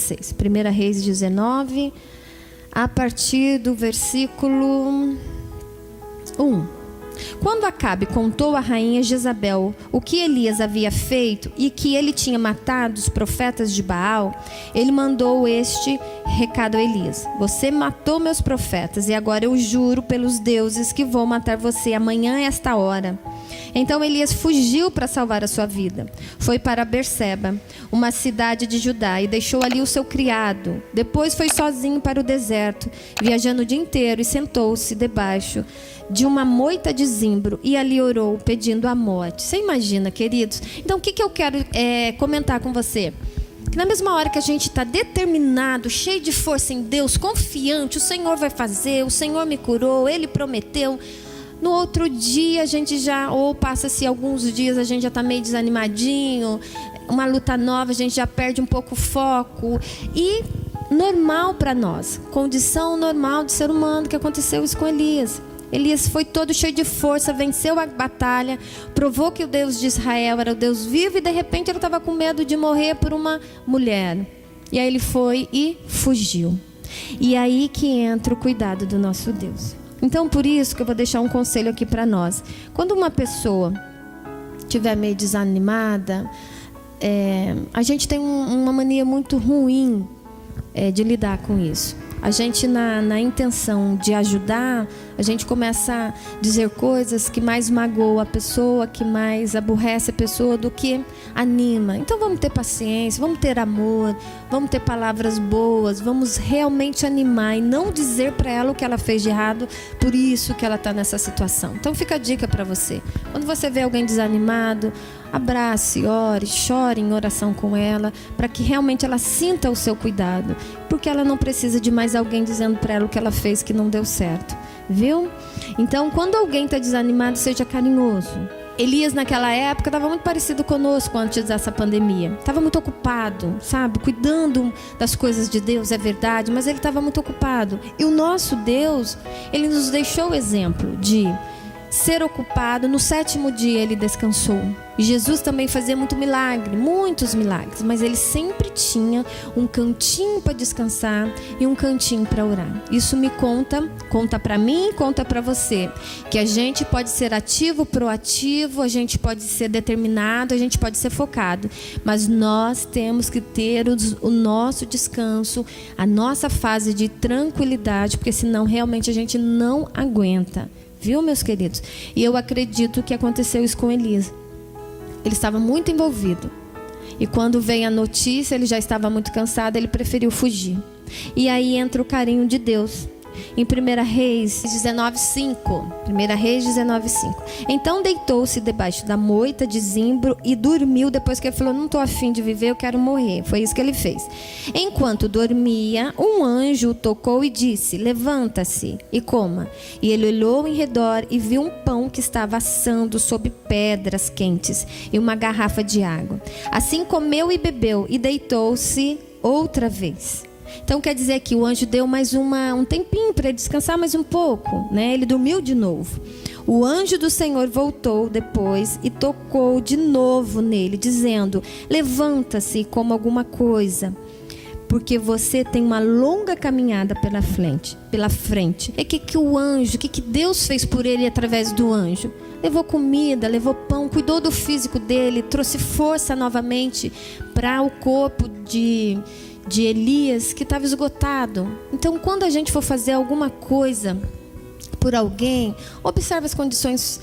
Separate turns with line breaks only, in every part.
vocês. 1 Reis 19, a partir do versículo 1. Quando Acabe contou à rainha Jezabel o que Elias havia feito e que ele tinha matado os profetas de Baal, ele mandou este recado a Elias: você matou meus profetas e agora eu juro pelos deuses que vou matar você amanhã a esta hora. Então Elias fugiu para salvar a sua vida. Foi para Berseba, uma cidade de Judá, e deixou ali o seu criado. Depois foi sozinho para o deserto, viajando o dia inteiro, e sentou-se debaixo de uma moita de zimbro e ali orou, pedindo a morte. Você imagina, queridos? Então o que eu quero comentar com você? Que na mesma hora que a gente está determinado, cheio de força em Deus, confiante, o Senhor vai fazer, o Senhor me curou, Ele prometeu. No outro dia a gente já, ou passa-se alguns dias, a gente já está meio desanimadinho, uma luta nova, a gente já perde um pouco o foco. E normal para nós, condição normal de ser humano, que aconteceu isso com Elias. Elias foi todo cheio de força, venceu a batalha, provou que o Deus de Israel era o Deus vivo, e de repente ele estava com medo de morrer por uma mulher. E aí ele foi e fugiu. E aí que entra o cuidado do nosso Deus. Então, por isso que eu vou deixar um conselho aqui para nós. Quando uma pessoa estiver meio desanimada, a gente tem uma mania muito ruim de lidar com isso. A gente, na intenção de ajudar, a gente começa a dizer coisas que mais magoam a pessoa, que mais aborrece a pessoa do que anima. Então vamos ter paciência, vamos ter amor, vamos ter palavras boas, vamos realmente animar e não dizer para ela o que ela fez de errado, por isso que ela está nessa situação. Então fica a dica para você. Quando você vê alguém desanimado, abrace, ore, chore em oração com ela, para que realmente ela sinta o seu cuidado, porque ela não precisa de mais alguém dizendo para ela o que ela fez que não deu certo, viu? Então, quando alguém está desanimado, seja carinhoso. Elias naquela época estava muito parecido conosco antes dessa pandemia. Estava muito ocupado, sabe? Cuidando das coisas de Deus, é verdade, mas ele estava muito ocupado. E o nosso Deus, ele nos deixou o exemplo de ser ocupado. No 7º dia ele descansou. E Jesus também fazia muito milagre, muitos milagres, mas ele sempre tinha um cantinho para descansar e um cantinho para orar. Isso me conta para mim, conta para você, que a gente pode ser ativo, proativo, a gente pode ser determinado, a gente pode ser focado, mas nós temos que ter o nosso descanso, a nossa fase de tranquilidade, porque senão realmente a gente não aguenta. Viu, meus queridos? E eu acredito que aconteceu isso com Elias. Ele estava muito envolvido. E quando veio a notícia, ele já estava muito cansado, ele preferiu fugir. E aí entra o carinho de Deus. Em 1 Reis 19:5. 1 Reis 19:5. Então deitou-se debaixo da moita de zimbro e dormiu, depois que ele falou: não estou afim de viver, eu quero morrer. Foi isso que ele fez. Enquanto dormia, um anjo o tocou e disse: levanta-se e coma. E ele olhou em redor e viu um pão que estava assando sob pedras quentes e uma garrafa de água. Assim comeu e bebeu e deitou-se outra vez. Então quer dizer que o anjo deu mais um tempinho para ele descansar mais um pouco, né? Ele dormiu de novo. O anjo do Senhor voltou depois e tocou de novo nele, dizendo: levanta-se e coma alguma coisa, porque você tem uma longa caminhada pela frente. E o que Deus fez por ele através do anjo? Levou comida, levou pão, cuidou do físico dele, trouxe força novamente para o corpo de Elias, que estava esgotado. Então, quando a gente for fazer alguma coisa por alguém, observe as condições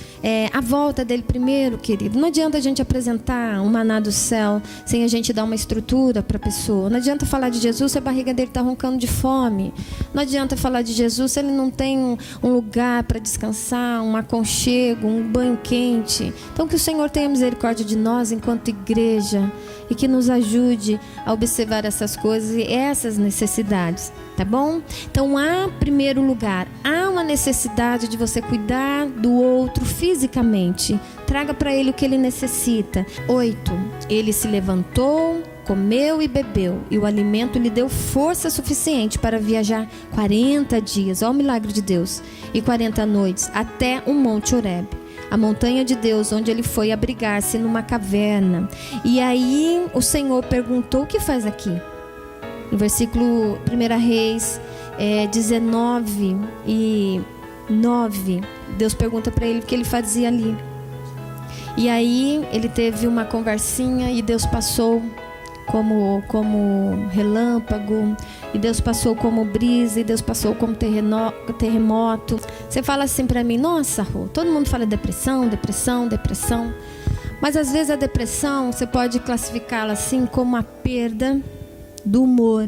à volta dele primeiro, querido. Não adianta a gente apresentar um maná do céu sem a gente dar uma estrutura para a pessoa. Não adianta falar de Jesus se a barriga dele está roncando de fome. Não adianta falar de Jesus se ele não tem um lugar para descansar, um aconchego, um banho quente. Então, que o Senhor tenha misericórdia de nós enquanto igreja e que nos ajude a observar essas coisas e essas necessidades, tá bom? Então, primeiro lugar, há uma necessidade de você cuidar do outro fisicamente. Traga para ele o que ele necessita. 8. Ele se levantou, comeu e bebeu, e o alimento lhe deu força suficiente para viajar 40 dias, ó o milagre de Deus, e 40 noites, até o Monte Horebe, a montanha de Deus, onde ele foi abrigar-se numa caverna. E aí o Senhor perguntou: o que faz aqui? No versículo 1 Reis 19:9, Deus pergunta para ele o que ele fazia ali. E aí ele teve uma conversinha e Deus passou como relâmpago, e Deus passou como brisa, e Deus passou como terremoto. Você fala assim para mim: nossa, Rô, todo mundo fala depressão, depressão, depressão. Mas às vezes a depressão, você pode classificá-la assim como a perda do humor,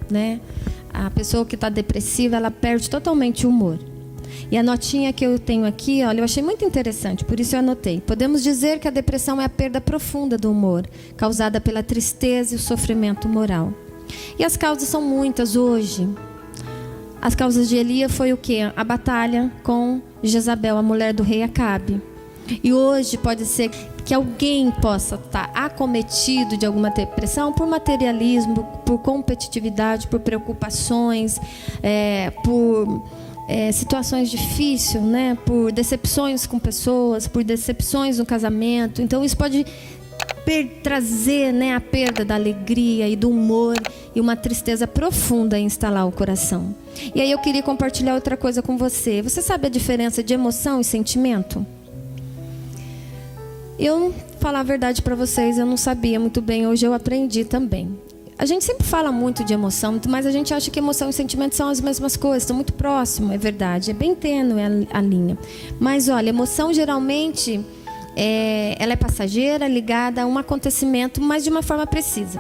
né? A pessoa que está depressiva, ela perde totalmente o humor. E a notinha que eu tenho aqui, olha, eu achei muito interessante, por isso eu anotei. Podemos dizer que a depressão é a perda profunda do humor, causada pela tristeza e o sofrimento moral. E as causas são muitas hoje. As causas de Elias foi o quê? A batalha com Jezabel, a mulher do rei Acabe. E hoje pode ser que alguém possa estar acometido de alguma depressão por materialismo, por competitividade, por preocupações, por situações difíceis, né? Por decepções com pessoas, por decepções no casamento. Então isso pode trazer, né, a perda da alegria e do humor e uma tristeza profunda em instalar o coração. E aí eu queria compartilhar outra coisa com você. Você sabe a diferença de emoção e sentimento? Eu, falar a verdade para vocês, eu não sabia muito bem, hoje eu aprendi também. A gente sempre fala muito de emoção, mas a gente acha que emoção e sentimento são as mesmas coisas, estão muito próximos, é verdade, é bem tênue a linha. Mas olha, emoção geralmente, ela é passageira, ligada a um acontecimento, mas de uma forma precisa.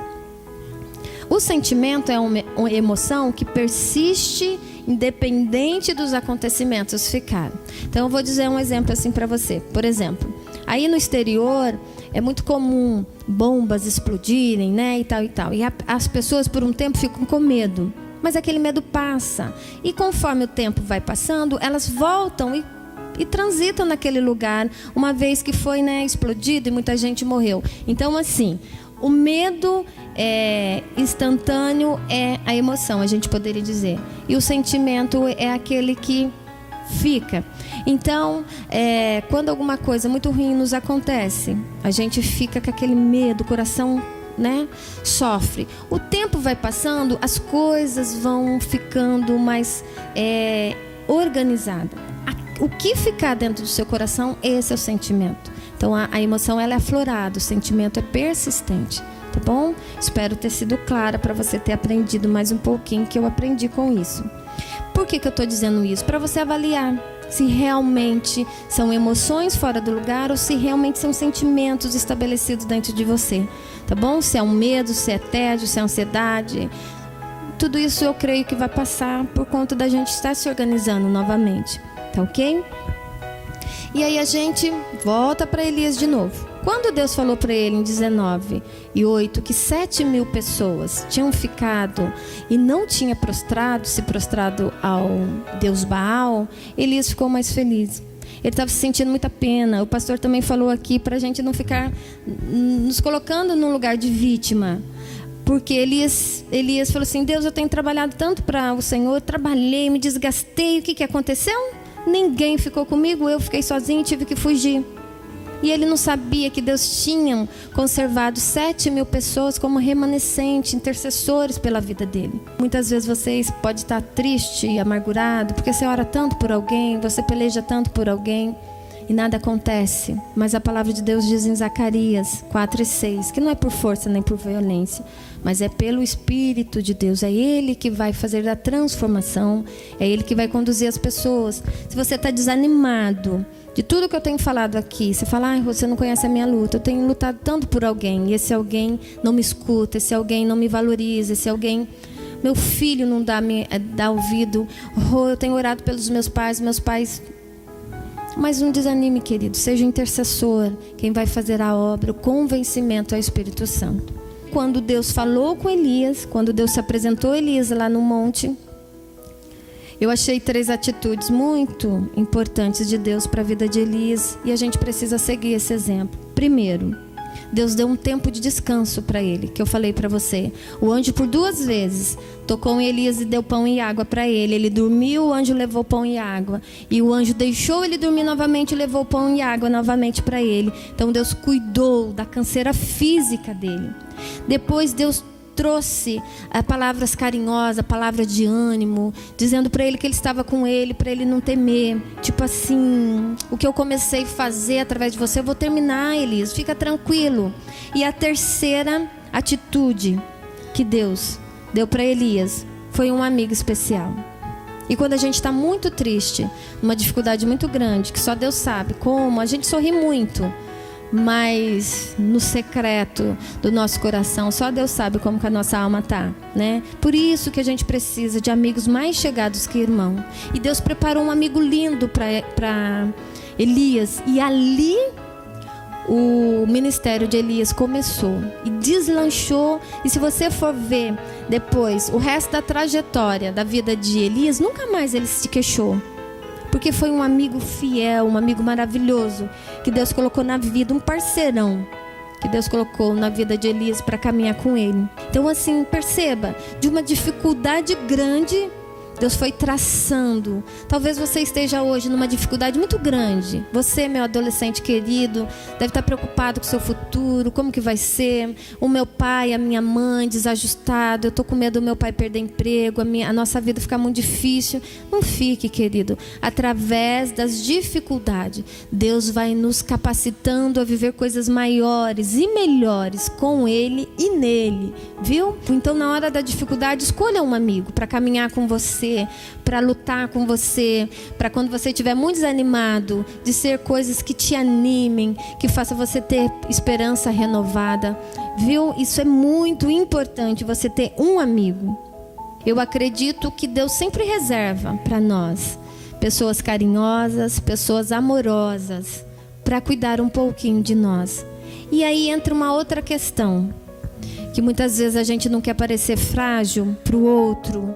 O sentimento é uma emoção que persiste independente dos acontecimentos ficarem. Então eu vou dizer um exemplo assim para você. Por exemplo, aí no exterior é muito comum bombas explodirem, né, e tal e tal. E as pessoas por um tempo ficam com medo, mas aquele medo passa. E conforme o tempo vai passando, elas voltam e transitam naquele lugar, uma vez que foi, né, explodido e muita gente morreu. Então assim, o medo instantâneo é a emoção, a gente poderia dizer. E o sentimento é aquele que fica. Então, quando alguma coisa muito ruim nos acontece, a gente fica com aquele medo, o coração, né, sofre. O tempo vai passando, as coisas vão ficando mais organizadas. O que ficar dentro do seu coração, esse é o sentimento. Então, a emoção ela é aflorada, o sentimento é persistente. Tá bom? Espero ter sido clara para você ter aprendido mais um pouquinho que eu aprendi com isso. Por que eu estou dizendo isso? Para você avaliar se realmente são emoções fora do lugar ou se realmente são sentimentos estabelecidos dentro de você. Tá bom? Se é um medo, se é tédio, se é ansiedade. Tudo isso eu creio que vai passar por conta da gente estar se organizando novamente. Tá ok? E aí a gente volta para Elias de novo. Quando Deus falou para ele em 19:8 que 7.000 pessoas tinham ficado e não tinha se prostrado ao Deus Baal, Elias ficou mais feliz. Ele estava se sentindo muita pena. O pastor também falou aqui para a gente não ficar nos colocando num lugar de vítima. Porque Elias falou assim: Deus, eu tenho trabalhado tanto para o Senhor, trabalhei, me desgastei, o que aconteceu? Ninguém ficou comigo, eu fiquei sozinho e tive que fugir. E ele não sabia que Deus tinha conservado 7.000 pessoas como remanescente, intercessores pela vida dele. Muitas vezes vocês podem estar triste e amargurado, porque você ora tanto por alguém, você peleja tanto por alguém e nada acontece. Mas a palavra de Deus diz em Zacarias 4:6 que não é por força nem por violência, mas é pelo Espírito de Deus. É Ele que vai fazer a transformação, é Ele que vai conduzir as pessoas. Se você está desanimado de tudo que eu tenho falado aqui, você fala: você não conhece a minha luta, eu tenho lutado tanto por alguém, e esse alguém não me escuta, esse alguém não me valoriza, esse alguém, meu filho não dá ouvido, eu tenho orado pelos meus pais. Mas não desanime, querido, seja intercessor, quem vai fazer a obra, o convencimento é o Espírito Santo. Quando Deus falou com Elias, quando Deus se apresentou a Elias lá no monte, eu achei 3 atitudes muito importantes de Deus para a vida de Elias, e a gente precisa seguir esse exemplo. Primeiro, Deus deu um tempo de descanso para ele, que eu falei para você. O anjo por 2 vezes tocou em Elias e deu pão e água para ele. Ele dormiu, o anjo levou pão e água. E o anjo deixou ele dormir novamente e levou pão e água novamente para ele. Então Deus cuidou da canseira física dele. Depois Deus trouxe palavras carinhosas, palavra de ânimo, dizendo para ele que ele estava com ele, para ele não temer. Tipo assim, o que eu comecei a fazer através de você, eu vou terminar, Elias, fica tranquilo. E a terceira atitude que Deus deu para Elias foi um amigo especial. E quando a gente está muito triste, numa dificuldade muito grande, que só Deus sabe como, a gente sorri muito, mas no secreto do nosso coração, só Deus sabe como que a nossa alma está, né? Por isso que a gente precisa de amigos mais chegados que irmão. E Deus preparou um amigo lindo para Elias, e ali o ministério de Elias começou e deslanchou. E se você for ver depois o resto da trajetória da vida de Elias, nunca mais ele se queixou, porque foi um amigo fiel, um amigo maravilhoso que Deus colocou na vida, um parceirão que Deus colocou na vida de Elias para caminhar com ele. Então assim, perceba, de uma dificuldade grande, Deus foi traçando. Talvez você esteja hoje numa dificuldade muito grande. Você, meu adolescente querido, deve estar preocupado com o seu futuro, como que vai ser. O meu pai, a minha mãe, desajustado. Eu estou com medo do meu pai perder emprego, a nossa vida ficar muito difícil. Não fique, querido. Através das dificuldades, Deus vai nos capacitando a viver coisas maiores e melhores com Ele e nele, viu? Então, na hora da dificuldade, escolha um amigo para caminhar com você, para lutar com você, para quando você estiver muito desanimado, de ser coisas que te animem, que façam você ter esperança renovada, viu? Isso é muito importante, você ter um amigo. Eu acredito que Deus sempre reserva para nós pessoas carinhosas, pessoas amorosas, para cuidar um pouquinho de nós. E aí entra uma outra questão, que muitas vezes a gente não quer parecer frágil para o outro.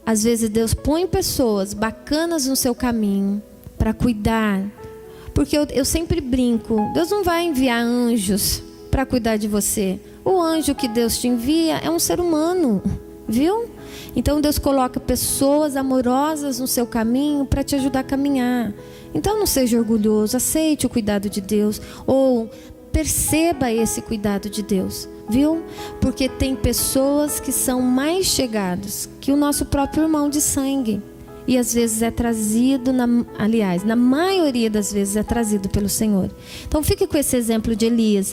Às vezes Deus põe pessoas bacanas no seu caminho para cuidar. Porque eu sempre brinco, Deus não vai enviar anjos para cuidar de você. O anjo que Deus te envia é um ser humano, viu? Então Deus coloca pessoas amorosas no seu caminho para te ajudar a caminhar. Então não seja orgulhoso, aceite o cuidado de Deus, ou perceba esse cuidado de Deus, viu? Porque tem pessoas que são mais chegados que o nosso próprio irmão de sangue. E às vezes é trazido, na maioria das vezes é trazido pelo Senhor. Então fique com esse exemplo de Elias.